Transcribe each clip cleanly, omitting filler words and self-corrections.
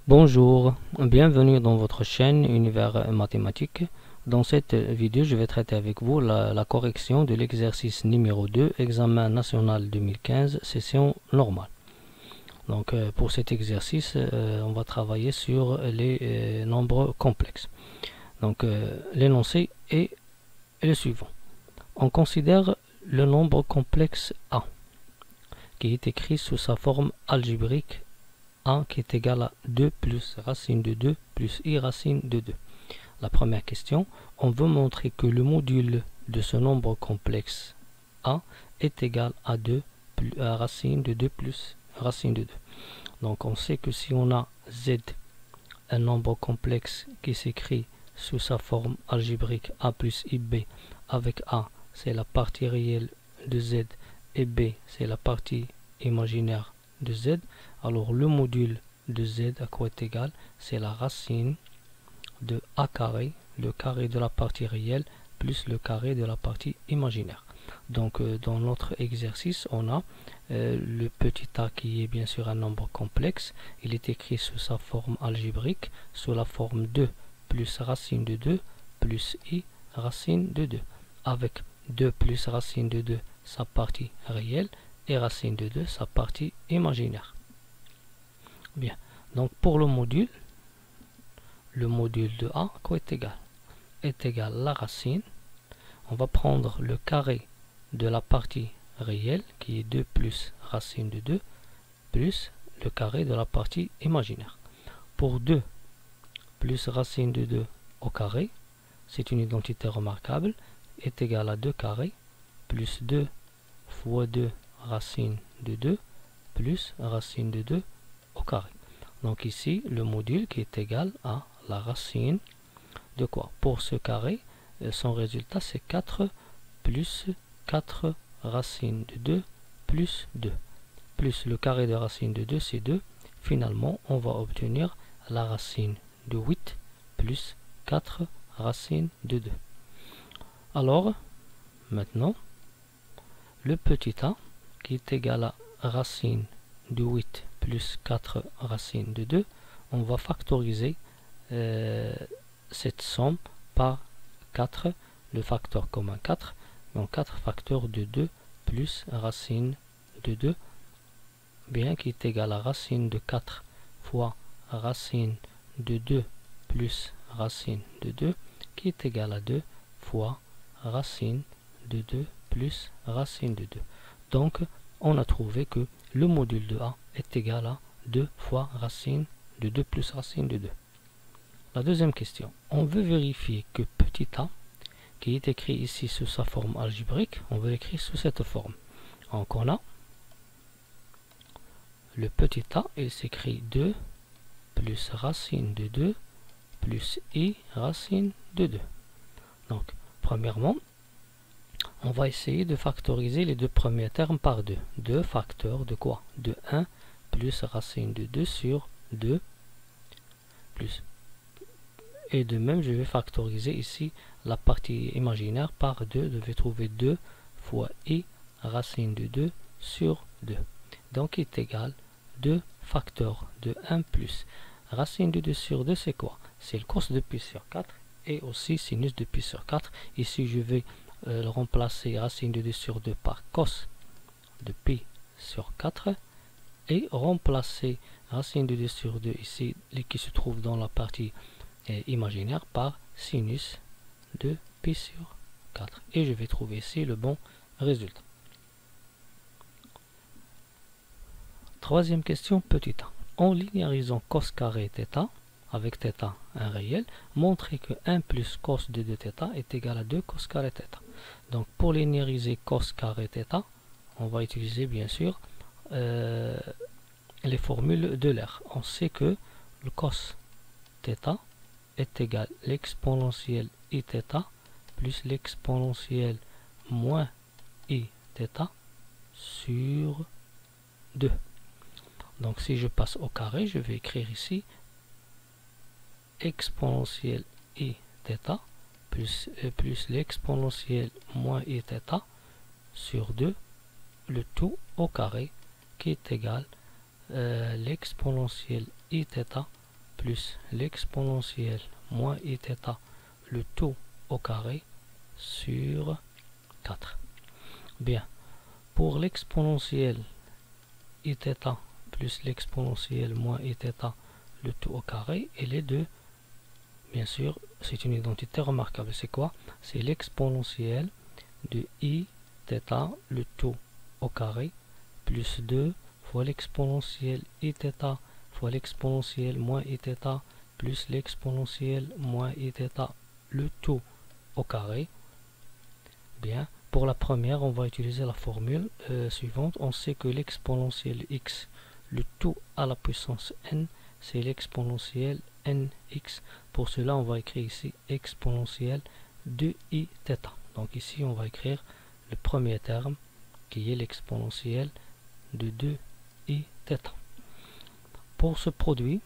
Bonjour, bienvenue dans votre chaîne Univers Mathématique. Dans cette vidéo, je vais traiter avec vous la correction de l'exercice numéro 2, examen national 2015, session normale. Donc pour cet exercice, on va travailler sur les nombres complexes. Donc l'énoncé est le suivant. On considère le nombre complexe A, qui est écrit sous sa forme algébrique A qui est égal à 2 plus racine de 2 plus I racine de 2. La première question, on veut montrer que le module de ce nombre complexe A est égal à 2 plus, racine de 2 plus racine de 2. Donc on sait que si on a Z, un nombre complexe qui s'écrit sous sa forme algébrique A plus IB, avec A c'est la partie réelle de Z et B c'est la partie imaginaire de Z, alors le module de Z à quoi est égal? C'est la racine de A carré, le carré de la partie réelle, plus le carré de la partie imaginaire. Donc dans notre exercice, on a le petit a qui est bien sûr un nombre complexe. Il est écrit sous sa forme algébrique, sous la forme 2 plus racine de 2 plus I racine de 2, avec 2 plus racine de 2 sa partie réelle et racine de 2 sa partie imaginaire. Bien, donc pour le module de A quoi est égal? Est égal à la racine. On va prendre le carré de la partie réelle qui est 2 plus racine de 2 plus le carré de la partie imaginaire. Pour 2 plus racine de 2 au carré, c'est une identité remarquable, est égal à 2 carrés plus 2 fois 2 racine de 2 plus racine de 2 au carré. Donc ici, le module qui est égal à la racine de quoi? Pour ce carré, son résultat c'est 4 plus 4 racine de 2 plus 2. Plus le carré de racine de 2 c'est 2. Finalement, on va obtenir la racine de 8 plus 4 racine de 2. Alors, maintenant, le petit a qui est égal à racine de 8 plus 4 racine de 2, on va factoriser cette somme par 4, le facteur commun 4, donc 4 facteurs de 2 plus racine de 2, bien qui est égal à racine de 4 fois racine de 2 plus racine de 2, qui est égal à 2 fois racine de 2 plus racine de 2. Donc, on a trouvé que le module de A est égal à 2 fois racine de 2 plus racine de 2. La deuxième question, on veut vérifier que petit a, qui est écrit ici sous sa forme algébrique, on veut l'écrire sous cette forme. Donc on a le petit a, il s'écrit 2 plus racine de 2 plus I racine de 2. Donc, premièrement, on va essayer de factoriser les deux premiers termes par 2. 2 facteurs de quoi? De 1 plus racine de 2 sur 2 plus. Et de même, je vais factoriser ici la partie imaginaire par 2. Je vais trouver 2 fois I racine de 2 sur 2. Donc, il est égal 2 facteurs de 1 plus racine de 2 sur 2, c'est quoi? C'est le cos de pi sur 4 et aussi sinus de pi sur 4. Ici, je vais remplacer racine de 2 sur 2 par cos de pi sur 4 et remplacer racine de 2 sur 2 ici qui se trouve dans la partie imaginaire par sinus de pi sur 4 et je vais trouver ici le bon résultat. Troisième question, petit a. En linéarisant cos carré θ avec θ un réel, montrer que 1 plus cos de 2θ est égal à 2 cos carré θ. Donc pour linéariser cos carré θ, on va utiliser bien sûr les formules de l'air. On sait que le cos θ est égal à l'exponentielle iθ plus l'exponentielle moins iθ sur 2. Donc si je passe au carré, je vais écrire ici exponentielle iθ plus l'exponentielle moins iθ sur 2, le tout au carré qui est égal l'exponentielle iθ plus l'exponentielle moins iθ, le tout au carré, sur 4. Bien, pour l'exponentielle iθ plus l'exponentielle moins iθ, le tout au carré, et les deux, bien sûr, c'est une identité remarquable. C'est quoi? C'est l'exponentielle de iθ, le tout au carré, plus 2 fois l'exponentielle iθ fois l'exponentielle moins iθ plus l'exponentielle moins iθ, le tout au carré. Bien, pour la première, on va utiliser la formule suivante. On sait que l'exponentielle x, le tout à la puissance n, c'est l'exponentielle nx. Pour cela, on va écrire ici exponentielle de iθ. Donc ici, on va écrire le premier terme qui est l'exponentielle de 2iθ. Pour ce produit,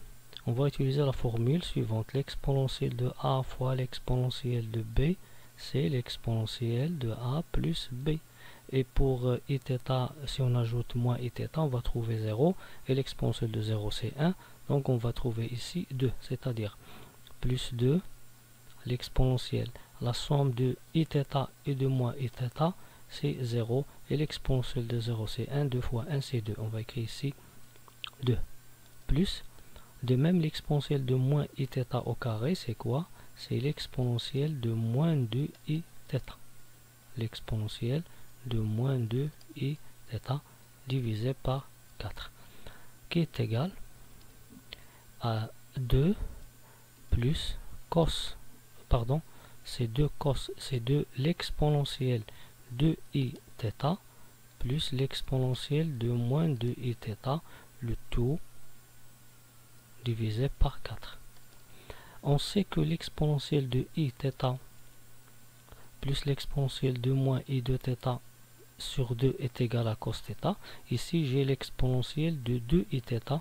on va utiliser la formule suivante. L'exponentielle de a fois l'exponentielle de b, c'est l'exponentielle de a plus b. Et pour iθ, si on ajoute moins iθ, on va trouver 0. Et l'exponentielle de 0, c'est 1. Donc on va trouver ici 2, c'est-à-dire plus 2, l'exponentielle. La somme de iθ et de moins iθ, c'est 0. Et l'exponentielle de 0, c'est 1. 2 fois 1, c'est 2. On va écrire ici 2. Plus, de même l'exponentielle de moins iθ au carré, c'est quoi? C'est l'exponentielle de moins 2iθ. L'exponentielle de moins 2iθ divisé par 4. Qui est égal à 2 plus cos, pardon, c'est 2 cos, c'est 2 l'exponentielle de iθ plus l'exponentielle de moins 2iθ, le tout divisé par 4. On sait que l'exponentielle de iθ plus l'exponentielle de moins i de θ sur 2 est égal à cos θ. Ici, j'ai l'exponentielle de 2iθ.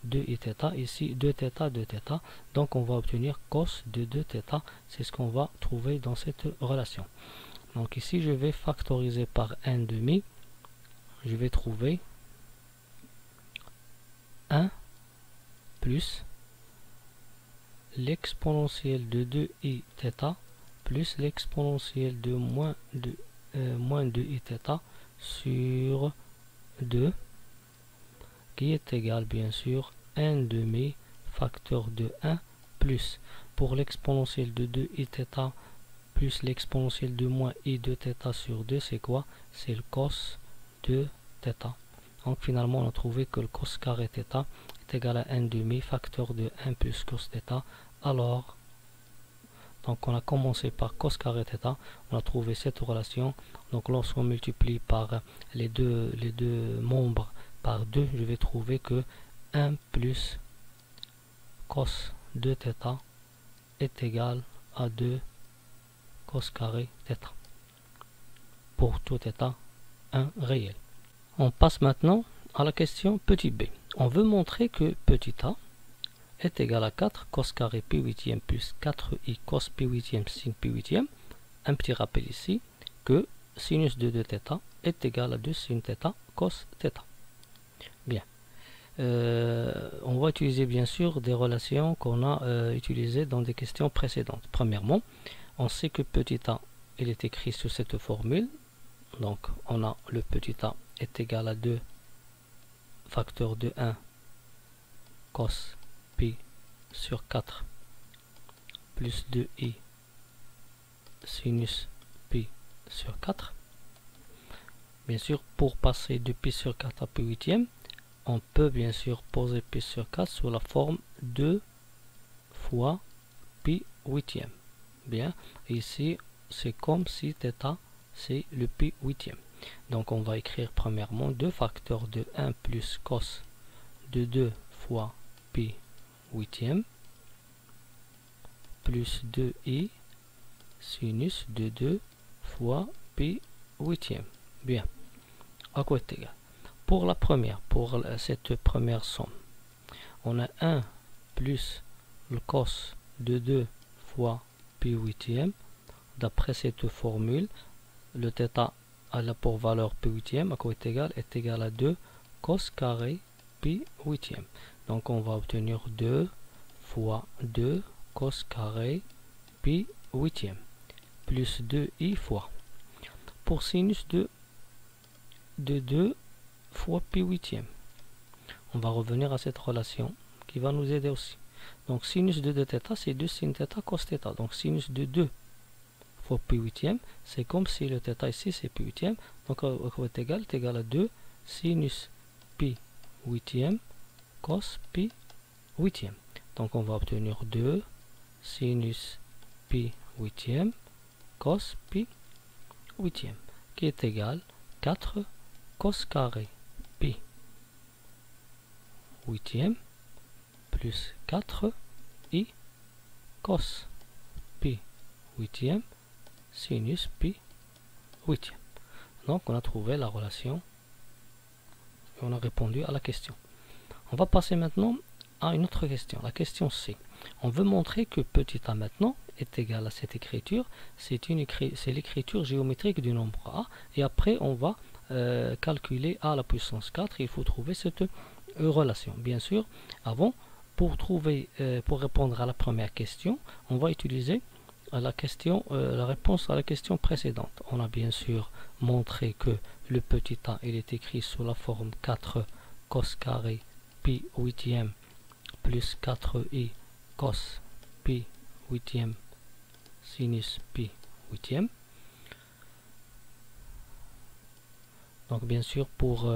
2iθ, ici 2θ, 2θ. Donc, on va obtenir cos de 2θ. C'est ce qu'on va trouver dans cette relation. Donc, ici, je vais factoriser par 1/2. Je vais trouver 1 plus l'exponentielle de 2iθ plus l'exponentielle de moins 2iθ sur 2 qui est égal bien sûr 1/2 facteur de 1 plus pour l'exponentielle de 2iθ plus l'exponentielle de moins i de θ sur 2, c'est quoi? C'est le cos de θ. Donc finalement on a trouvé que le cos carré θ est égal à 1/2 facteur de 1 plus cos θ. Alors, donc on a commencé par cos carré θ, on a trouvé cette relation. Donc lorsqu'on multiplie par les deux membres par 2, je vais trouver que 1 plus cos de θ est égal à 2 cos carré θ. Pour tout θ, 1 réel. On passe maintenant à la question petit b. On veut montrer que petit a est égal à 4 cos carré pi huitième plus 4i cos pi huitième sin pi huitième. Un petit rappel ici que sinus de 2θ est égal à 2 sin θ cos θ. Bien. On va utiliser bien sûr des relations qu'on a utilisées dans des questions précédentes. Premièrement, on sait que petit a il est écrit sous cette formule. Donc on a le petit a est égal à 2 facteur de 1 cos pi sur 4 plus 2i sinus pi sur 4. Bien sûr, pour passer de pi sur 4 à pi huitième, on peut bien sûr poser pi sur 4 sous la forme 2 fois pi huitième. Bien, ici c'est comme si θ c'est le pi huitième. Donc on va écrire premièrement 2 facteurs de 1 plus cos de 2 fois pi huitième plus 2i sinus de 2 fois pi huitième. Bien, à quoi est égal? Pour la première, pour cette première somme, on a 1 plus le cos de 2 fois pi huitième. D'après cette formule, le θ a pour valeur pi huitième, à quoi est égal à 2 cos carré pi huitième. Donc on va obtenir 2 fois 2 cos carré pi huitième plus 2i fois. Pour sinus de 2 fois pi huitième, on va revenir à cette relation qui va nous aider aussi. Donc sinus de 2θ, c'est 2 sin θ cos θ. Donc sinus de 2 fois pi huitième, c'est comme si le θ ici c'est pi huitième. Donc est égal à 2 sinus pi huitième cos pi huitième. Donc on va obtenir 2 sinus pi huitième cos pi huitième, qui est égal 4 cos carré pi huitième plus 4 i cos pi huitième sinus pi huitième. Donc on a trouvé la relation et on a répondu à la question. On va passer maintenant à une autre question, la question C. On veut montrer que petit a maintenant est égal à cette écriture, c'est l'écriture géométrique du nombre a, et après on va calculer a à la puissance 4, il faut trouver cette relation. Bien sûr, avant, pour répondre à la première question, on va utiliser la réponse à la question précédente. On a bien sûr montré que le petit a il est écrit sous la forme 4 cos carré pi huitième plus 4i cos pi huitième sinus pi huitième. Donc bien sûr, pour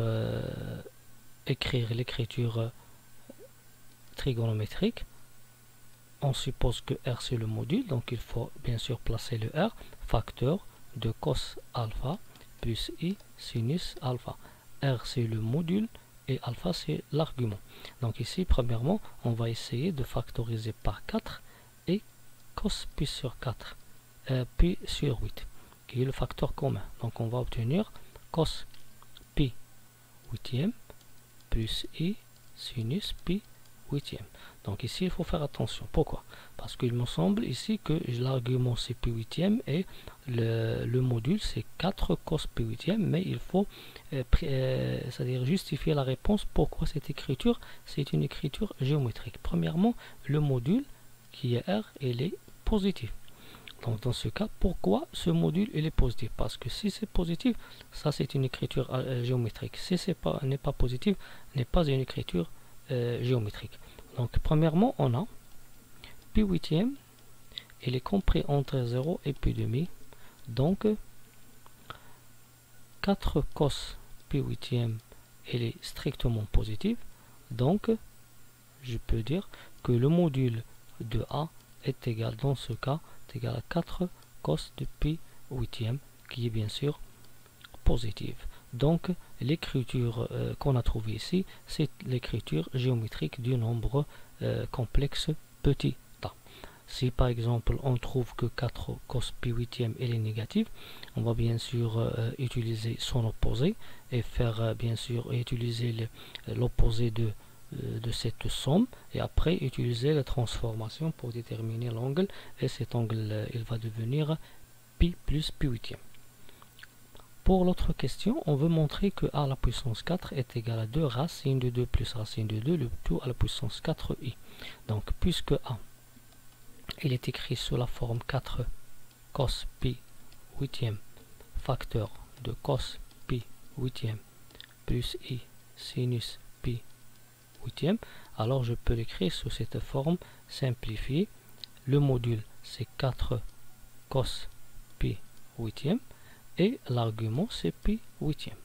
écrire l'écriture trigonométrique, on suppose que R c'est le module, donc il faut bien sûr placer le R, facteur de cos alpha plus I sinus alpha. R c'est le module et alpha c'est l'argument. Donc ici, premièrement, on va essayer de factoriser par 4 et cos pi sur 4, pi sur 8, qui est le facteur commun. Donc on va obtenir cos pi huitième plus I sinus pi huitième. Donc ici, il faut faire attention. Pourquoi? Parce qu'il me semble ici que l'argument c'est pi huitième et le module c'est 4 cos pi huitième, mais il faut c'est-à-dire justifier la réponse pourquoi cette écriture c'est une écriture géométrique. Premièrement, le module qui est R, il est positif. Donc dans ce cas, pourquoi ce module il est positif? Parce que si c'est positif, ça c'est une écriture géométrique. Si n'est pas positif, n'est pas une écriture géométrique. Donc premièrement, on a pi huitième, il est compris entre 0 et pi demi. Donc 4 cos pi huitième, il est strictement positif. Donc je peux dire que le module de A est égal, dans ce cas, est égal à 4 cos de pi huitième, qui est bien sûr positive. Donc l'écriture qu'on a trouvée ici, c'est l'écriture géométrique du nombre complexe petit a. Si par exemple on trouve que 4 cos pi huitième est négatif, on va bien sûr utiliser son opposé et faire bien sûr utiliser l'opposé de cette somme, et après utiliser la transformation pour déterminer l'angle, et cet angle il va devenir pi plus pi huitième. Pour l'autre question, on veut montrer que a à la puissance 4 est égal à 2 racine de 2 plus racine de 2, le tout à la puissance 4i. Donc puisque a il est écrit sous la forme 4 cos pi huitième facteur de cos pi huitième plus i sinus pi huitième, alors je peux l'écrire sous cette forme simplifiée. Le module c'est 4 cos pi huitième et l'argument c'est pi huitième.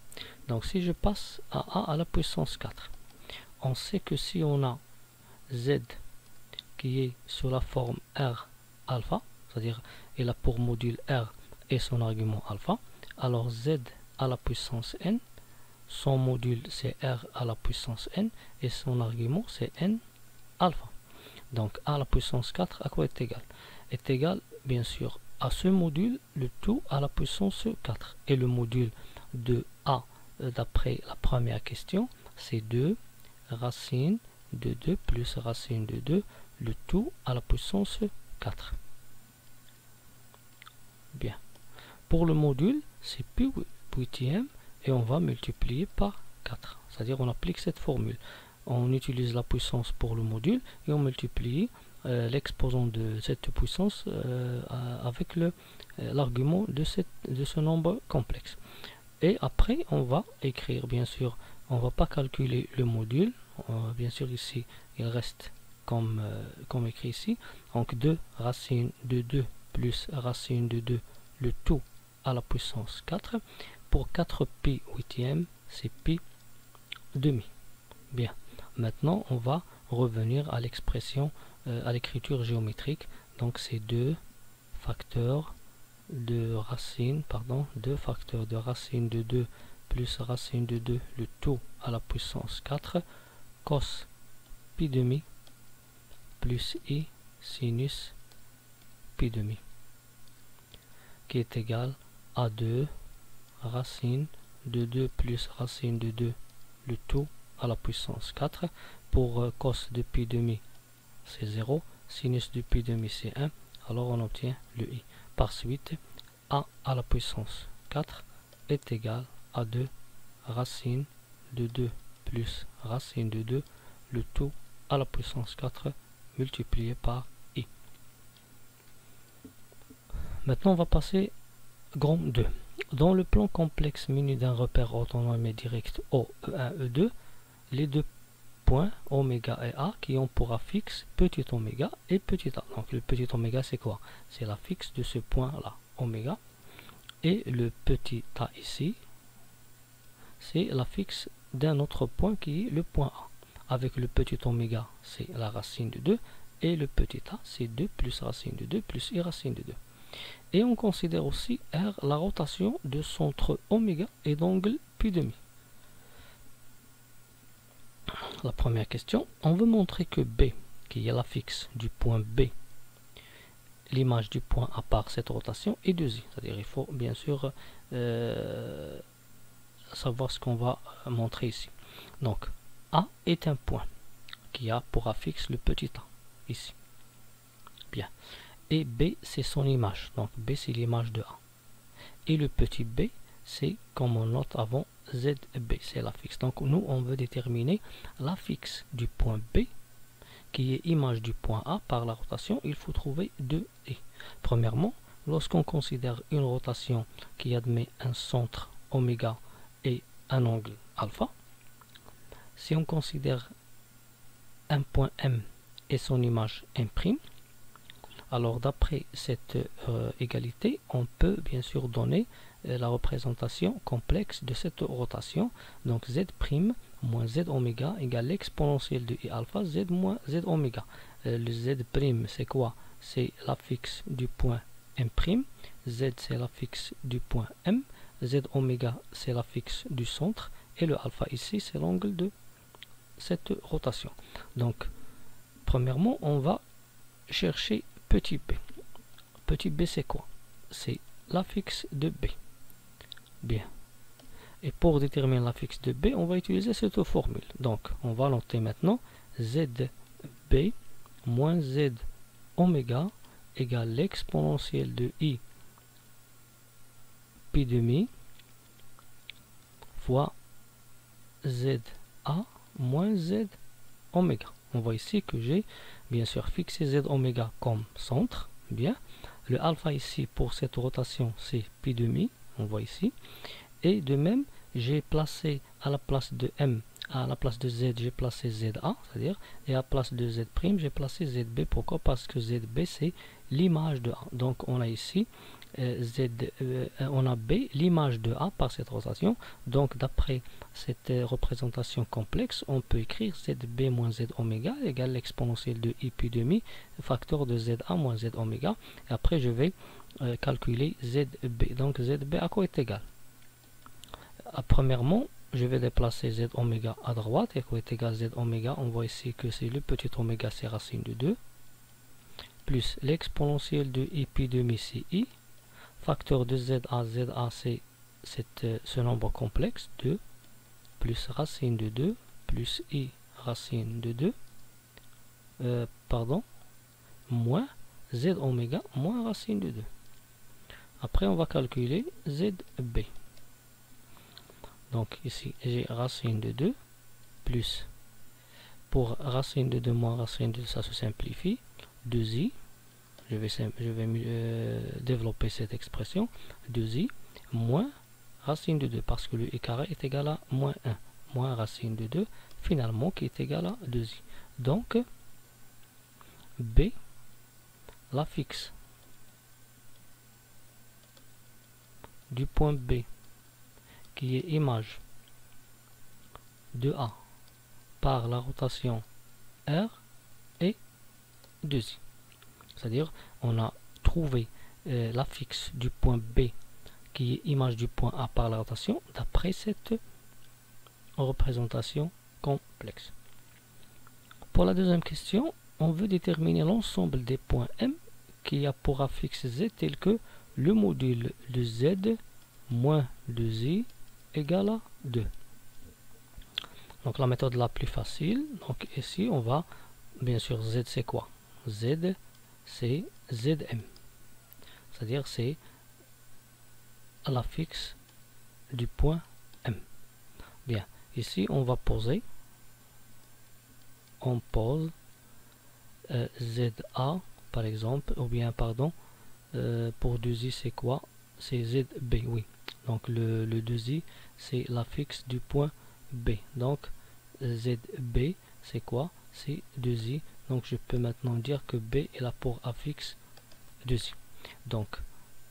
Donc si je passe à a à la puissance 4, on sait que si on a z qui est sous la forme r alpha, c'est-à-dire il a pour module r et son argument alpha, alors z à la puissance n, son module c'est r à la puissance n et son argument c'est n alpha. Donc a à la puissance 4 à quoi est égal? Est égal bien sûr à ce module, le tout à la puissance 4. Et le module de a d'après la première question, c'est 2 racine de 2 plus racine de 2, le tout à la puissance 4. Bien. Pour le module, c'est pi huitième et on va multiplier par 4. C'est-à-dire on applique cette formule. on utilise la puissance pour le module et on multiplie l'exposant de cette puissance avec l'argument de ce nombre complexe. Et après, on va écrire, bien sûr, on ne va pas calculer le module. Bien sûr, ici, il reste comme écrit ici. Donc, 2 racine de 2 plus racine de 2, le tout à la puissance 4. Pour 4 pi huitième, c'est pi demi. Bien. Maintenant, on va revenir à l'expression, à l'écriture géométrique. Donc, c'est 2 facteurs de racine, 2 facteurs de racine de 2 plus racine de 2, le tout à la puissance 4, cos pi demi plus i sinus pi demi, qui est égal à 2 racine de 2 plus racine de 2, le tout à la puissance 4. Pour cos de pi demi, c'est 0, sinus de pi demi, c'est 1, alors on obtient le i. Par suite, a à la puissance 4 est égal à 2 racine de 2 plus racine de 2, le tout à la puissance 4 multiplié par i. Maintenant, on va passer grand 2. Dans le plan complexe muni d'un repère autonome et direct O, E1, E2, les deux points oméga et A qui ont pour affixe petit oméga et petit a. Donc le petit oméga, c'est quoi? C'est l'affixe de ce point là, oméga, et le petit a ici, c'est l'affixe d'un autre point qui est le point A. Avec le petit oméga, c'est la racine de 2, et le petit a, c'est 2 plus racine de 2 plus i racine de 2. Et on considère aussi R la rotation de centre oméga et d'angle pi demi. La première question, on veut montrer que B, qui est l'affixe du point B, l'image du point A par cette rotation est 2i. C'est-à-dire il faut bien sûr savoir ce qu'on va montrer ici. Donc A est un point qui a pour affixe le petit a, ici. Bien. Et B, c'est son image. Donc B, c'est l'image de A. Et le petit b, c'est comme on note avant, ZB, c'est l'affixe. Donc nous, on veut déterminer l'affixe du point B, qui est image du point A par la rotation. Il faut trouver 2i. Premièrement, lorsqu'on considère une rotation qui admet un centre oméga et un angle alpha, si on considère un point M et son image M', alors d'après cette égalité, on peut bien sûr donner la représentation complexe de cette rotation. Donc Z' moins Z oméga égale l'exponentielle de I alpha Z moins Z oméga. Le Z' c'est quoi? C'est l'affixe du point M', Z c'est l'affixe du point M, Z oméga c'est l'affixe du centre, et le alpha ici c'est l'angle de cette rotation. Donc premièrement, on va chercher petit b. Petit b, c'est quoi? C'est l'affixe de b. Bien. Et pour déterminer l'affixe de b, on va utiliser cette formule. Donc, on va noter maintenant zb moins z oméga égale l'exponentielle de i pi demi fois za moins z oméga. On voit ici que j'ai bien sûr fixé z oméga comme centre. Bien. Le alpha ici pour cette rotation c'est pi demi. On voit ici. Et de même, j'ai placé à la place de m, à la place de z, j'ai placé za, c'est-à-dire, et à la place de z', j'ai placé zb. Pourquoi? Parce que zb c'est l'image de a. Donc on a ici on a b, l'image de a par cette rotation. Donc d'après cette représentation complexe, on peut écrire zb moins z oméga égale l'exponentielle de i pi demi facteur de za moins z oméga. Et après je vais calculer zb. Donc zb à quoi est égal? Premièrement, je vais déplacer z oméga à droite, et quoi est égal z oméga? On voit ici que c'est le petit oméga, c'est racine de 2, plus l'exponentielle de i pi demi, c'est i, facteur de za c'est ce nombre complexe, 2, plus racine de 2, plus i racine de 2, moins z oméga, moins racine de 2. Après, on va calculer zb. Donc ici, j'ai racine de 2, plus pour racine de 2 moins racine de 2, ça se simplifie. 2i, je vais développer cette expression. 2i moins racine de 2, parce que le i carré est égal à moins 1, moins racine de 2, finalement, qui est égal à 2i. Donc, b, la fixe du point B, qui est image de A par la rotation R, est 2i. C'est-à-dire, on a trouvé la fixe du point B, qui est image du point A par la rotation, d'après cette représentation complexe. Pour la deuxième question, on veut déterminer l'ensemble des points M qui a pour affixe Z tel que le module de Z moins 2i égale à 2. Donc la méthode la plus facile, donc ici on va, bien sûr, Z c'est quoi? Z c'est Zm, c'est-à-dire c'est à la fixe du point M. Bien, ici on va poser, on pose ZA par exemple, ou bien pardon, pour 2i c'est quoi? C'est ZB, oui. Donc le 2i c'est la fixe du point B. Donc ZB c'est quoi? C'est 2i. Donc je peux maintenant dire que B est là pour affixe 2i. Donc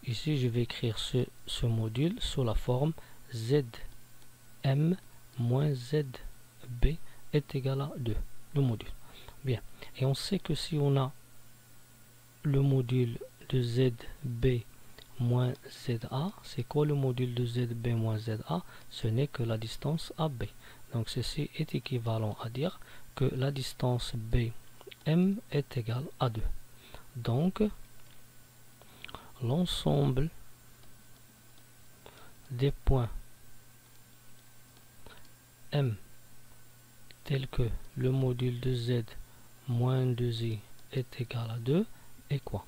ici je vais écrire ce module sous la forme Zm moins Zb est égal à 2, le module. Bien, et on sait que si on a le module de Zb moins ZA, c'est quoi le module de ZB moins ZA? Ce n'est que la distance AB. Donc ceci est équivalent à dire que la distance BM est égale à 2. Donc l'ensemble des points M tel que le module de Z moins 2i est égal à 2 est quoi?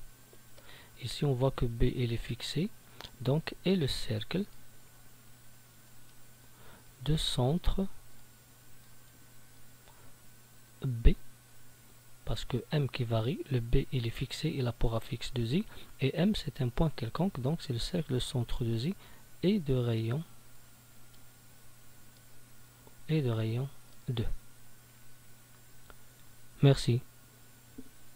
Ici on voit que B il est fixé, donc est le cercle de centre B, parce que M qui varie, le B il est fixé, il a pour affixe 2i, et M c'est un point quelconque, donc c'est le cercle de centre 2i et de rayon 2. Merci.